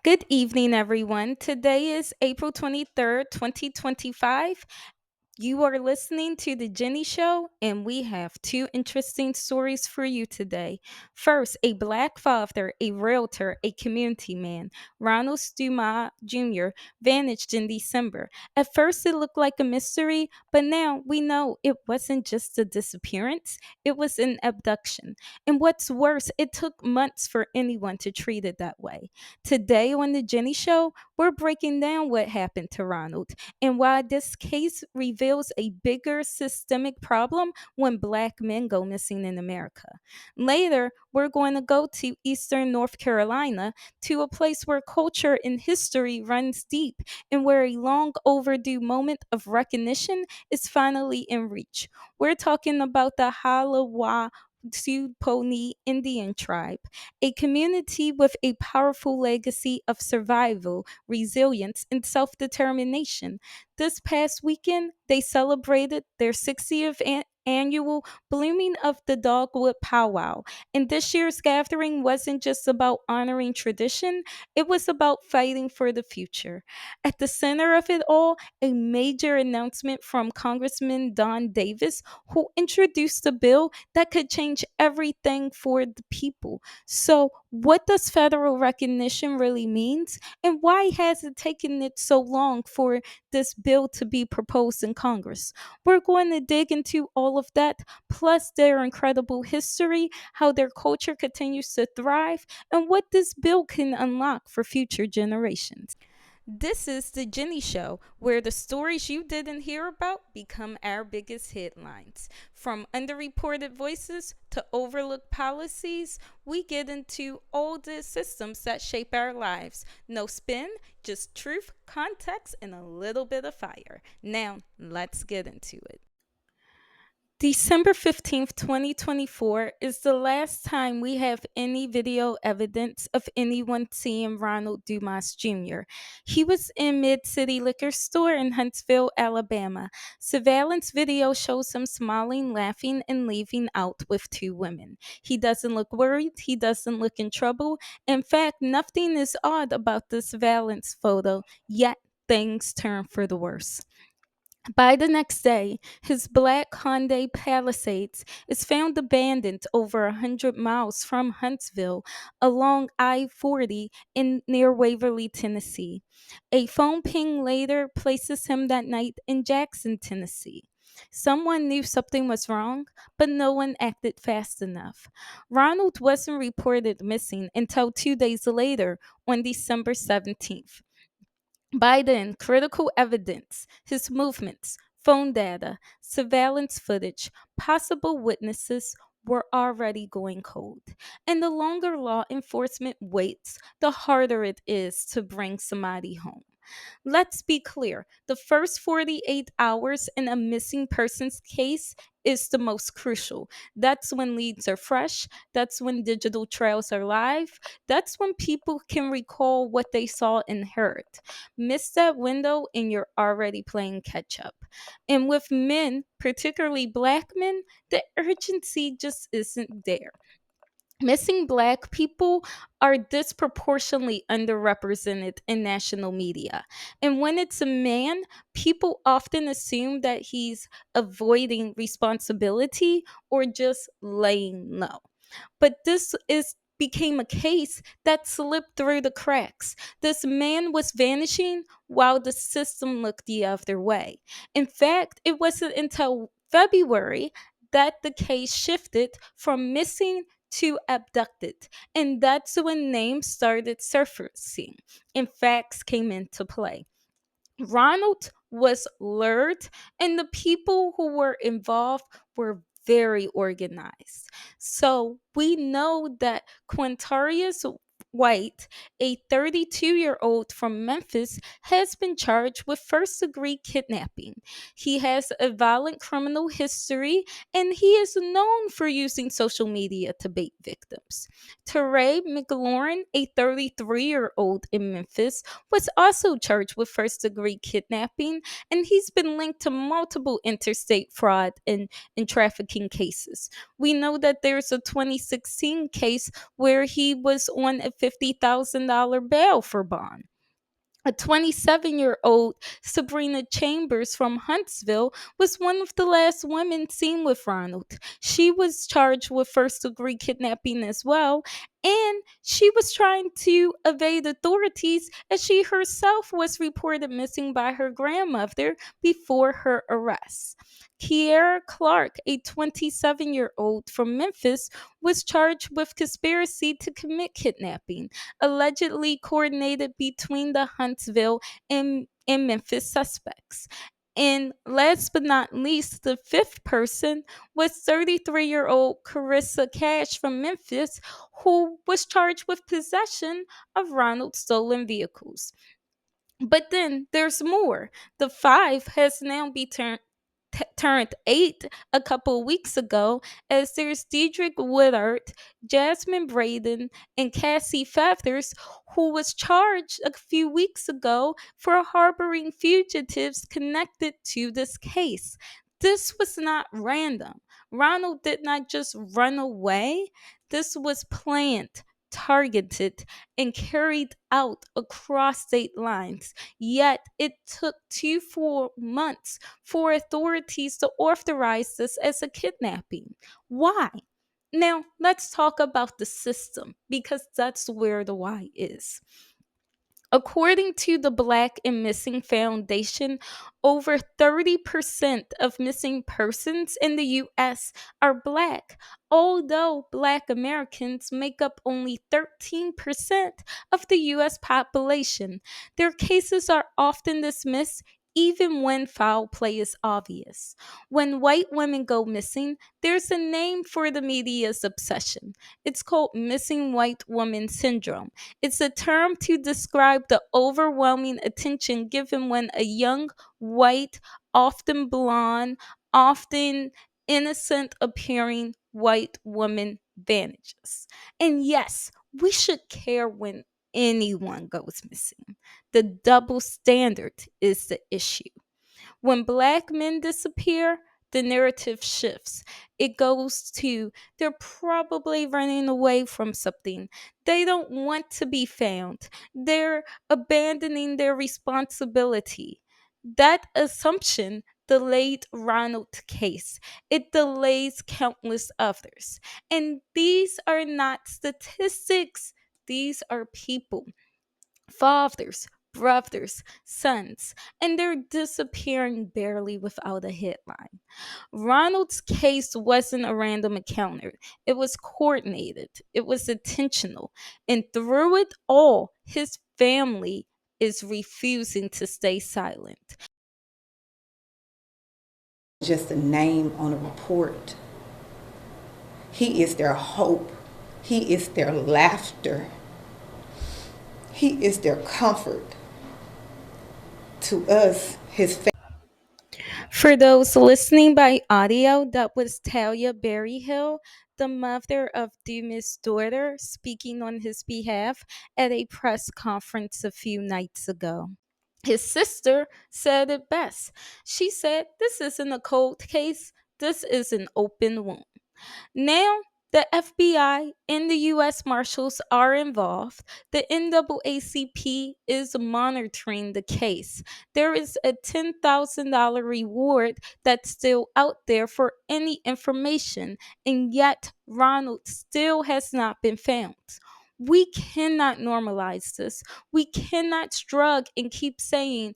Good evening, everyone. Today is April 23rd, 2025. You are listening to The Jenny Show, and we have two interesting stories for you today. First, a black father, a realtor, a community man, Ronald Dumas Jr., vanished in December. At first, it looked like a mystery, but now we know it wasn't just a disappearance, it was an abduction. And what's worse, it took months for anyone to treat it that way. Today on The Jenny Show, we're breaking down what happened to Ronald and why this case reveals a bigger systemic problem when black men go missing in America. Later, we're going to go to Eastern North Carolina, to a place where culture and history runs deep and where a long overdue moment of recognition is finally in reach. We're talking about the Haliwa-Saponi Indian tribe, a community with a powerful legacy of survival, resilience, and self determination. This past weekend, they celebrated their 60th annual Blooming of the Dogwood Powwow. And this year's gathering wasn't just about honoring tradition, it was about fighting for the future. At the center of it all, a major announcement from Congressman Don Davis, who introduced a bill that could change everything for the people. So, what does federal recognition really means, and why has it taken it so long for this bill to be proposed in Congress? We're going to dig into all of that, plus their incredible history, how their culture continues to thrive, and what this bill can unlock for future generations. This is The Jenny Show, where the stories you didn't hear about become our biggest headlines. From underreported voices to overlooked policies, we get into all the systems that shape our lives. No spin, just truth, context, and a little bit of fire. Now, let's get into it. December 15th, 2024 is the last time we have any video evidence of anyone seeing Ronald Dumas Jr. He was in Mid City Liquor Store in Huntsville, Alabama. Surveillance video shows him smiling, laughing, and leaving out with two women. He doesn't look worried, he doesn't look in trouble. In fact, nothing is odd about the surveillance photo, yet things turn for the worse. By the next day, his black Hyundai Palisades is found abandoned over 100 miles from Huntsville along I 40 in near Waverly, Tennessee. A phone ping later places him that night in Jackson, Tennessee. Someone knew something was wrong, but no one acted fast enough. Ronald wasn't reported missing until 2 days later on December 17th. By then, critical evidence, his movements, phone data, surveillance footage, possible witnesses were already going cold. And the longer law enforcement waits, the harder it is to bring somebody home. Let's be clear, the first 48 hours in a missing persons case is the most crucial. That's when leads are fresh, that's when digital trails are live, that's when people can recall what they saw and heard. Miss that window and you're already playing catch up. And with men, particularly black men, the urgency just isn't there. Missing black people are disproportionately underrepresented in national media. And when it's a man, people often assume that he's avoiding responsibility or just laying low. But this is became a case that slipped through the cracks. This man was vanishing while the system looked the other way. In fact, it wasn't until February that the case shifted from missing to abducted. And that's when names started surfacing and facts came into play. Ronald was lured, and the people who were involved were very organized. So we know that Quintarius White, a 32-year-old from Memphis, has been charged with first degree kidnapping. He has a violent criminal history and he is known for using social media to bait victims. Teray McLaurin, a 33-year-old in Memphis, was also charged with first degree kidnapping, and he's been linked to multiple interstate fraud and trafficking cases. We know that there's a 2016 case where he was on a $50,000 bail for bond. A 27-year-old Sabrina Chambers from Huntsville was one of the last women seen with Ronald. She was charged with first degree kidnapping as well, and she was trying to evade authorities as she herself was reported missing by her grandmother before her arrest. Kiera Clark, a 27-year-old from Memphis, was charged with conspiracy to commit kidnapping, allegedly coordinated between the Huntsville and Memphis suspects. And last but not least, the fifth person was 33-year-old Carissa Cash from Memphis, who was charged with possession of Ronald's stolen vehicles. But then there's more. The five has now been turned eight a couple weeks ago, as there's Diedrich Woodard, Jasmine Braden, and Cassie Feathers, who was charged a few weeks ago for harboring fugitives connected to this case. This was not random. Ronald did not just run away. This was planned, targeted, and carried out across state lines. Yet it took 2 full months for authorities to authorize this as a kidnapping. Why? Now, let's talk about the system, because that's where the why is. According to the Black and Missing Foundation, over 30% of missing persons in the U.S. are Black, although Black Americans make up only 13% of the U.S. population. Their cases are often dismissed even when foul play is obvious. When white women go missing, there's a name for the media's obsession. It's called missing white woman syndrome. It's a term to describe the overwhelming attention given when a young, white, often blonde, often innocent appearing white woman vanishes. And yes, we should care when anyone goes missing. The double standard is the issue. When Black men disappear, the narrative shifts. It goes to they're probably running away from something. They don't want to be found. They're abandoning their responsibility. That assumption delayed Ronald's case. It delays countless others. And these are not statistics, these are people, fathers, brothers, sons, and they're disappearing barely without a headline. Ronald's case wasn't a random encounter, it was coordinated, it was intentional, and through it all, his family is refusing to stay silent. Just a name on a report. He is their hope. He is their laughter. He is their comfort. To us, his family. For those listening by audio, that was Talia Berryhill, the mother of Dumas' daughter, speaking on his behalf at a press conference a few nights ago. His sister said it best. She said, "This isn't a cold case, this is an open wound." Now, the FBI and the U.S. Marshals are involved. The NAACP is monitoring the case. There is a $10,000 reward that's still out there for any information, and yet Ronald still has not been found. We cannot normalize this. We cannot shrug and keep saying,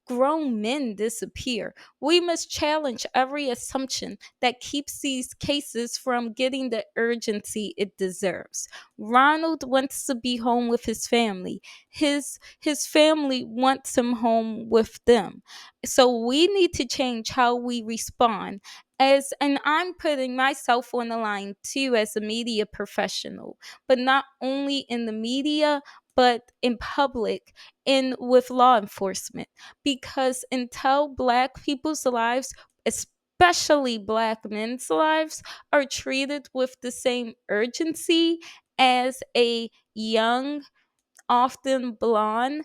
grown men disappear. We must challenge every assumption that keeps these cases from getting the urgency it deserves. Ronald wants to be home with his family. His family wants him home with them. So we need to change how we respond. And I'm putting myself on the line too as a media professional, but not only in the media, but in public and with law enforcement, because until Black people's lives, especially Black men's lives, are treated with the same urgency as a young, often blonde,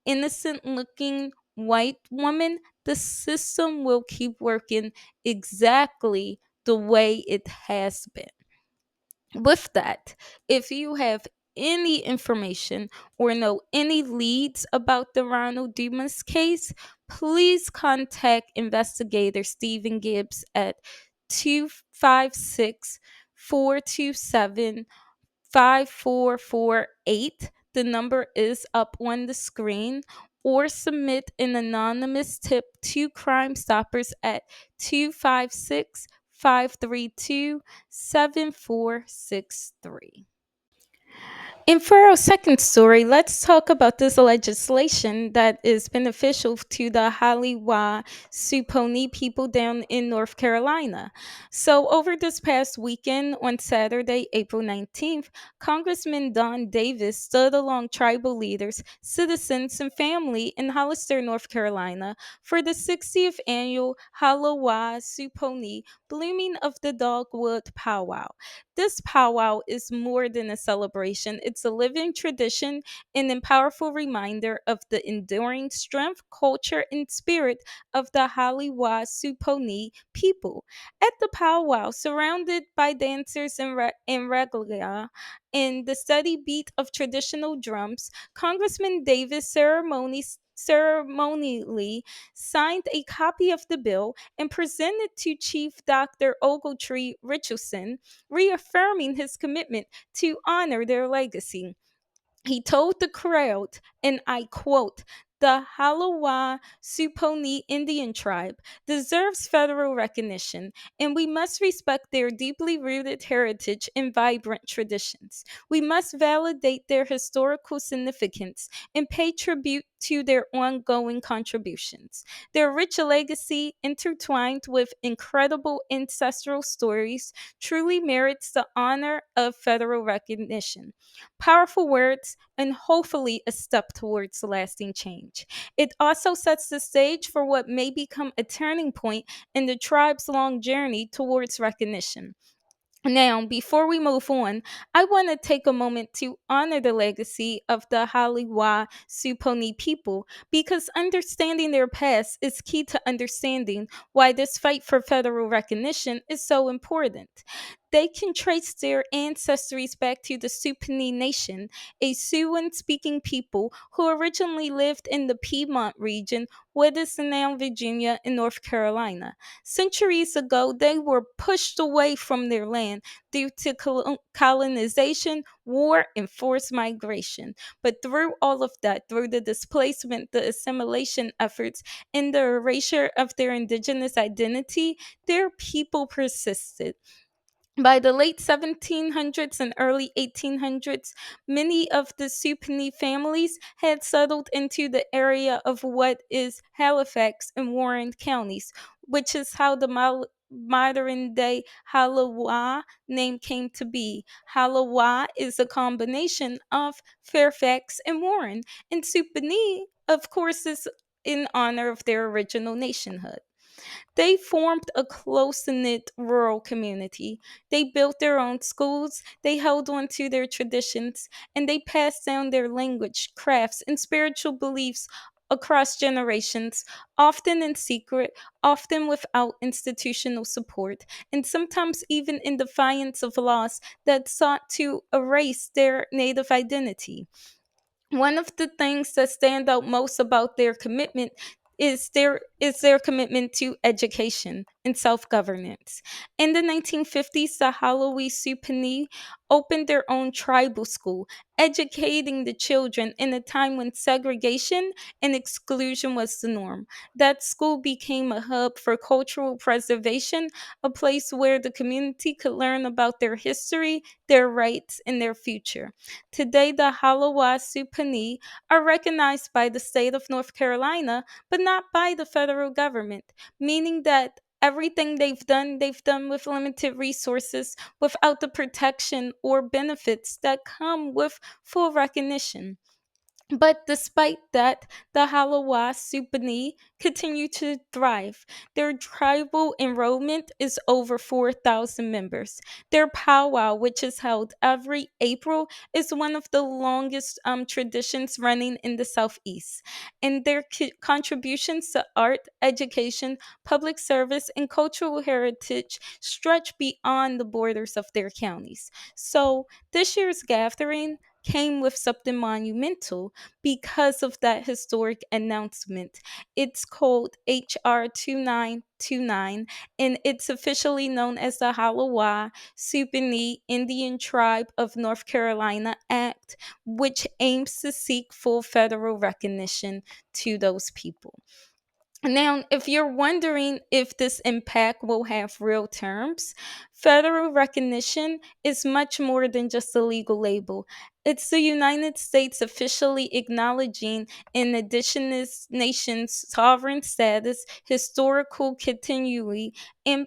innocent looking white woman, the system will keep working exactly the way it has been. With that, if you have any information or know any leads about the Ronald Dumas case, please contact investigator Stephen Gibbs at 256 427 5448. The number is up on the screen. Or submit an anonymous tip to Crime Stoppers at 256 532 7463. And for our second story, let's talk about this legislation that is beneficial to the Haliwa-Saponi people down in North Carolina. So, over this past weekend on Saturday, April 19th, Congressman Don Davis stood along tribal leaders, citizens, and family in Hollister, North Carolina for the 60th annual Haliwa-Saponi Blooming of the Dogwood Powwow. This powwow is more than a celebration, it's a living tradition and a powerful reminder of the enduring strength, culture, and spirit of the Haliwa-Saponi people. At the powwow, surrounded by dancers and regalia, and the steady beat of traditional drums, Congressman Davis ceremonially signed a copy of the bill and presented to Chief Dr. Ogletree Richardson, reaffirming his commitment to honor their legacy. He told the crowd, and I quote, the Haliwa-Saponi Indian tribe deserves federal recognition, and we must respect their deeply rooted heritage and vibrant traditions. We must validate their historical significance and pay tribute to their ongoing contributions. Their rich legacy, intertwined with incredible ancestral stories, truly merits the honor of federal recognition. Powerful words, and hopefully a step towards lasting change. It also sets the stage for what may become a turning point in the tribe's long journey towards recognition. Now, before we move on, I want to take a moment to honor the legacy of the Haliwa Suponi people because understanding their past is key to understanding why this fight for federal recognition is so important. They can trace their ancestries back to the Supani Nation, a Siouan speaking people who originally lived in the Piedmont region, what is now Virginia and North Carolina. Centuries ago, they were pushed away from their land due to colonization, war, and forced migration. But through all of that, through the displacement, the assimilation efforts, and the erasure of their indigenous identity, their people persisted. By the late 1700s and early 1800s, many of the Supani families had settled into the area of what is Halifax and Warren counties, which is how the modern day Halawa name came to be. Halawa is a combination of Fairfax and Warren, and Supani, of course, is in honor of their original nationhood. They formed a close knit rural community. They built their own schools, they held on to their traditions, and they passed down their language, crafts, and spiritual beliefs across generations, often in secret, often without institutional support, and sometimes even in defiance of laws that sought to erase their native identity. One of the things that stand out most about their commitment is their commitment to education and self-governance. In the 1950s, the Halawi Supani opened their own tribal school, educating the children in a time when segregation and exclusion was the norm. That school became a hub for cultural preservation, a place where the community could learn about their history, their rights, and their future. Today, the Haliwa-Saponi are recognized by the state of North Carolina, but not by the federal government, meaning that everything they've done with limited resources, without the protection or benefits that come with full recognition. But despite that, the Haliwa-Saponi continue to thrive. Their tribal enrollment is over 4,000 members. Their powwow, which is held every April, is one of the longest traditions running in the Southeast. And their contributions to art, education, public service, and cultural heritage stretch beyond the borders of their counties. So this year's gathering came with something monumental because of that historic announcement. It's called HR 2929, and it's officially known as the Haliwa-Saponi Indian Tribe of North Carolina Act, which aims to seek full federal recognition to those people. Now, if you're wondering if this impact will have real terms, federal recognition is much more than just a legal label. It's the United States officially acknowledging an indigenous nation's sovereign status, historical and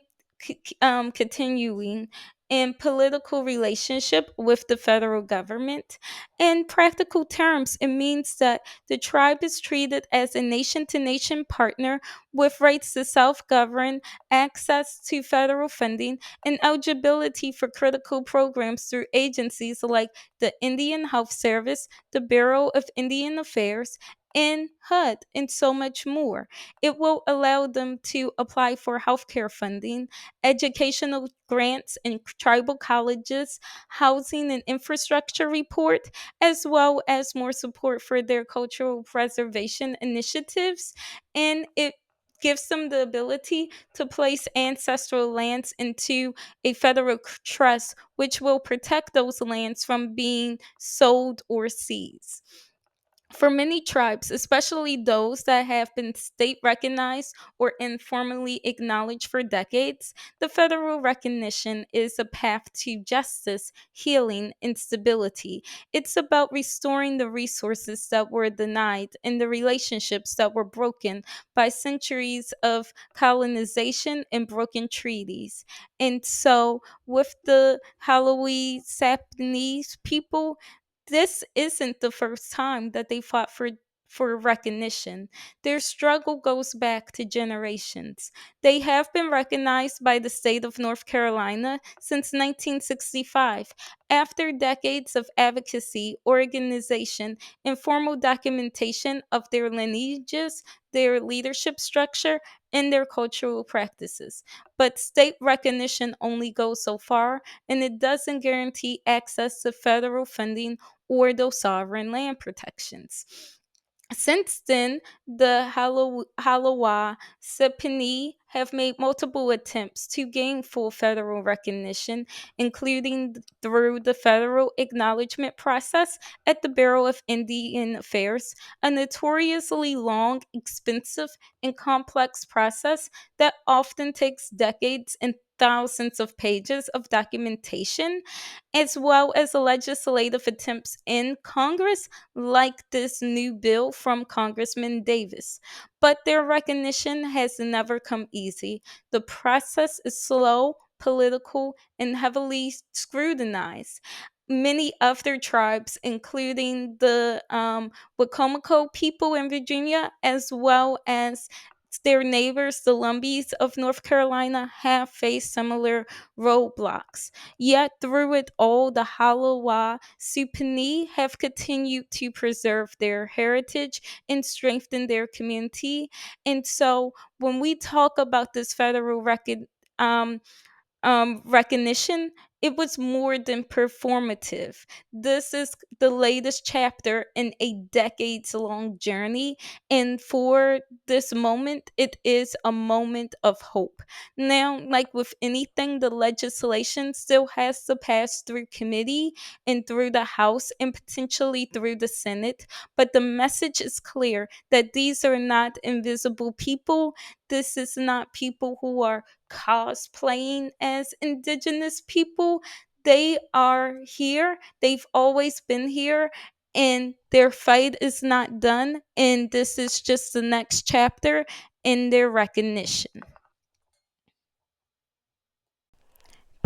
continuing and political relationship with the federal government. In practical terms, it means that the tribe is treated as a nation to nation partner with rights to self govern, access to federal funding, and eligibility for critical programs through agencies like the Indian Health Service, the Bureau of Indian Affairs, and HUD, and so much more. It will allow them to apply for healthcare funding, educational grants in tribal colleges, housing and infrastructure report, as well as more support for their cultural preservation initiatives. And it gives them the ability to place ancestral lands into a federal trust, which will protect those lands from being sold or seized. For many tribes, especially those that have been state recognized or informally acknowledged for decades, the federal recognition is a path to justice, healing, and stability. It's about restoring the resources that were denied and the relationships that were broken by centuries of colonization and broken treaties. And so, with the Haliwa-Saponi people, this isn't the first time that they fought for recognition. Their struggle goes back to generations. They have been recognized by the state of North Carolina since 1965. After decades of advocacy, organization, and formal documentation of their lineages, their leadership structure, and their cultural practices. But state recognition only goes so far, and it doesn't guarantee access to federal funding or those sovereign land protections. Since then, the Haliwa-Saponi have made multiple attempts to gain full federal recognition, including through the federal acknowledgement process at the Bureau of Indian Affairs, a notoriously long, expensive, and complex process that often takes decades and thousands of pages of documentation, as well as legislative attempts in Congress like this new bill from Congressman Davis. But their recognition has never come easy. The process is slow, political, and heavily scrutinized. Many other tribes, including the Wacomico people in Virginia, as well as their neighbors, the Lumbees of North Carolina, have faced similar roadblocks. Yet through it all, the Haliwa-Saponi have continued to preserve their heritage and strengthen their community. And so when we talk about this federal um, recognition, it was more than performative. This is the latest chapter in a decades long journey. And for this moment, it is a moment of hope. Now, like with anything, the legislation still has to pass through committee and through the House and potentially through the Senate. But the message is clear that these are not invisible people. This is not people who are cosplaying as indigenous people. They are here, they've always been here, and their fight is not done. And this is just the next chapter in their recognition.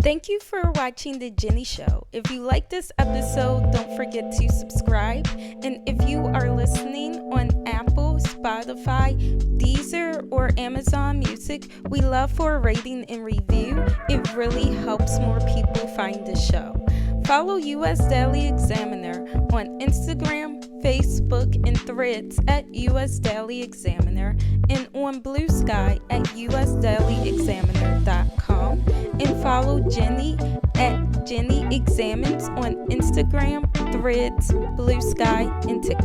Thank you for watching The Jenny Show. If you like this episode, don't forget to subscribe. And if you are listening on Apple, Spotify, Deezer, or Amazon Music, we love for a rating and review. It really helps more people find the show. Follow U.S. Daily Examiner on Instagram, Facebook, and Threads at U.S. Daily Examiner, and on Blue Sky at usdailyexaminer.com. And follow Jenny at Jenny Examines on Instagram, Threads, Blue Sky, and TikTok.